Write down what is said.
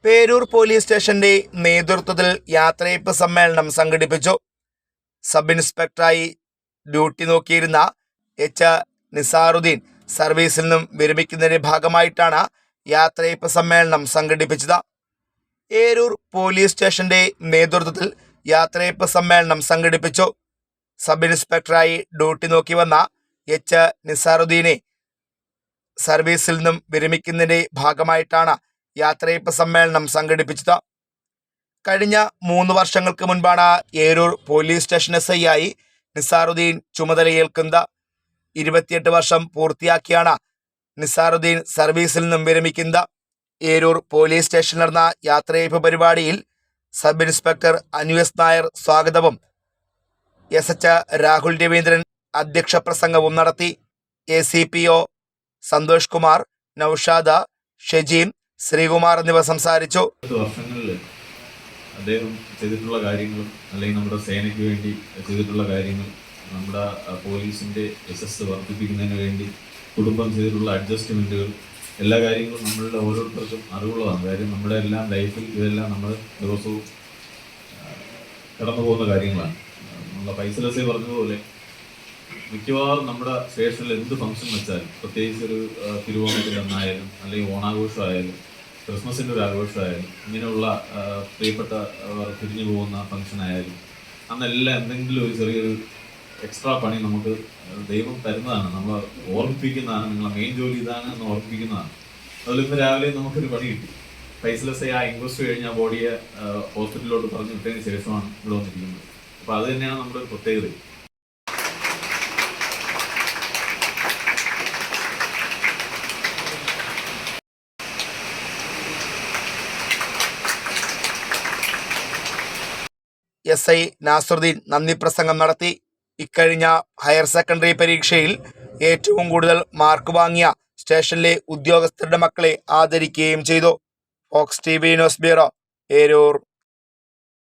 Peroor police സ്റ്റേഷന്റെ നേതൃത്വത്തിൽ യാത്രയയപ്പ് സമ്മേളനം സംഘടിപ്പിച്ചു. സബ് ഇൻസ്പെക്ടറായി ഡ്യൂട്ടി നോക്കിയിരുന്ന എച്ച് നിസാറുദ്ദീൻ സർവീസിൽ നിന്നും വിരമിക്കുന്നതിന്റെ ഭാഗമായിട്ടാണ് യാത്രയയപ്പ് സമ്മേളനം സംഘടിപ്പിച്ചത്. ഏരൂർ പോലീസ് സ്റ്റേഷന്റെ നേതൃത്വത്തിൽ യാത്രയയപ്പ് സമ്മേളനം സംഘടിപ്പിച്ചു. സബ് ഇൻസ്പെക്ടറായി ഡ്യൂട്ടി നോക്കി വന്ന എച്ച് നിസാറുദ്ദീനെ സർവീസിൽ നിന്നും വിരമിക്കുന്നതിന്റെ ഭാഗമായിട്ടാണ് യാത്രയയപ്പ് സമ്മേളനം സംഘടിപ്പിച്ചത്. കഴിഞ്ഞ 3 വർഷങ്ങൾക്ക് മുൻപാണ് ഏരൂർ പോലീസ് സ്റ്റേഷൻ SI ആയി നിസാറുദ്ദീൻ ചുമതലയേൽക്കുന്നത്. 28 വർഷം പൂർത്തിയാക്കിയാണ് നിസാറുദ്ദീൻ സർവീസിൽ നിന്നും വിരമിക്കുന്നത്. ഏരൂർ പോലീസ് സ്റ്റേഷനിൽ നടന്ന യാത്രയയപ്പ് പരിപാടിയിൽ സബ് ഇൻസ്പെക്ടർ അനുസ് നായർ സ്വാഗതവും SH രാഹുൽ രവീന്ദ്രൻ അധ്യക്ഷ പ്രസംഗവും നടത്തി. ACPO സന്തോഷ് കുമാർ, നൌഷാദ, ഷെജീം, ശ്രീകുമാർ എന്നിവർ സംസാരിച്ചു. വർഷങ്ങളിൽ അദ്ദേഹം ചെയ്തിട്ടുള്ള കാര്യങ്ങളും അല്ലെങ്കിൽ നമ്മുടെ സേനയ്ക്ക് വേണ്ടി ചെയ്തിട്ടുള്ള കാര്യങ്ങൾ, നമ്മുടെ പോലീസിന്റെ യശസ് വർദ്ധിപ്പിക്കുന്നതിന് വേണ്ടി കുടുംബം ചെയ്തിട്ടുള്ള അഡ്ജസ്റ്റ്മെന്റുകൾ, എല്ലാ കാര്യങ്ങളും നമ്മളുടെ ഓരോരുത്തർക്കും അറിവുള്ളതാണ്. കാര്യം നമ്മുടെ എല്ലാം ലൈഫിൽ ഇതെല്ലാം നമ്മൾ ദിവസവും കടന്നു പോകുന്ന കാര്യങ്ങളാണ്. നമ്മളെ ഫൈസലസെ പറഞ്ഞതുപോലെ മിക്കവാറും നമ്മുടെ സ്റ്റേഷനിൽ എന്ത് ഫംഗ്ഷൻ വെച്ചാലും, പ്രത്യേകിച്ച് ഒരു തിരുവോണത്തിൻ്റെ അന്നായാലും അല്ലെങ്കിൽ ഓണാഘോഷമായാലും ക്രിസ്മസിൻ്റെ ഒരു ആഘോഷമായാലും ഇങ്ങനെയുള്ള പ്രിയപ്പെട്ട പിരിഞ്ഞു പോകുന്ന ഫംഗ്ഷൻ ആയാലും അന്നെല്ലാം എന്തെങ്കിലും ഒരു ചെറിയൊരു എക്സ്ട്രാ പണി നമുക്ക് ദൈവം തരുന്നതാണ്, നമ്മൾ ഓർമ്മിപ്പിക്കുന്നതാണ്. നിങ്ങളെ മെയിൻ ജോലി ഇതാണ് എന്ന് ഓർമ്മിപ്പിക്കുന്നതാണ്. അതിൽ ഇന്ന് രാവിലെ നമുക്കൊരു പണി കിട്ടി. ഫൈസലസെ ആ ഇൻക്വസ്റ്റ് കഴിഞ്ഞ് ആ ബോഡിയെ ഹോസ്പിറ്റലിലോട്ട് പറഞ്ഞു വിട്ടതിന് ശേഷമാണ് ഇവിടെ വന്നിരിക്കുന്നത്. അപ്പോൾ അത് തന്നെയാണ് നമ്മുടെ ഒരു പ്രത്യേകത. SI നാസറുദ്ദീൻ നന്ദി പ്രസംഗം നടത്തി. ഇക്കഴിഞ്ഞ ഹയർ സെക്കൻഡറി പരീക്ഷയിൽ ഏറ്റവും കൂടുതൽ മാർക്ക് വാങ്ങിയ സ്റ്റേഷനിലെ ഉദ്യോഗസ്ഥരുടെ മക്കളെ ആദരിക്കുകയും ചെയ്തു. Fox TV news bureau, Eroor.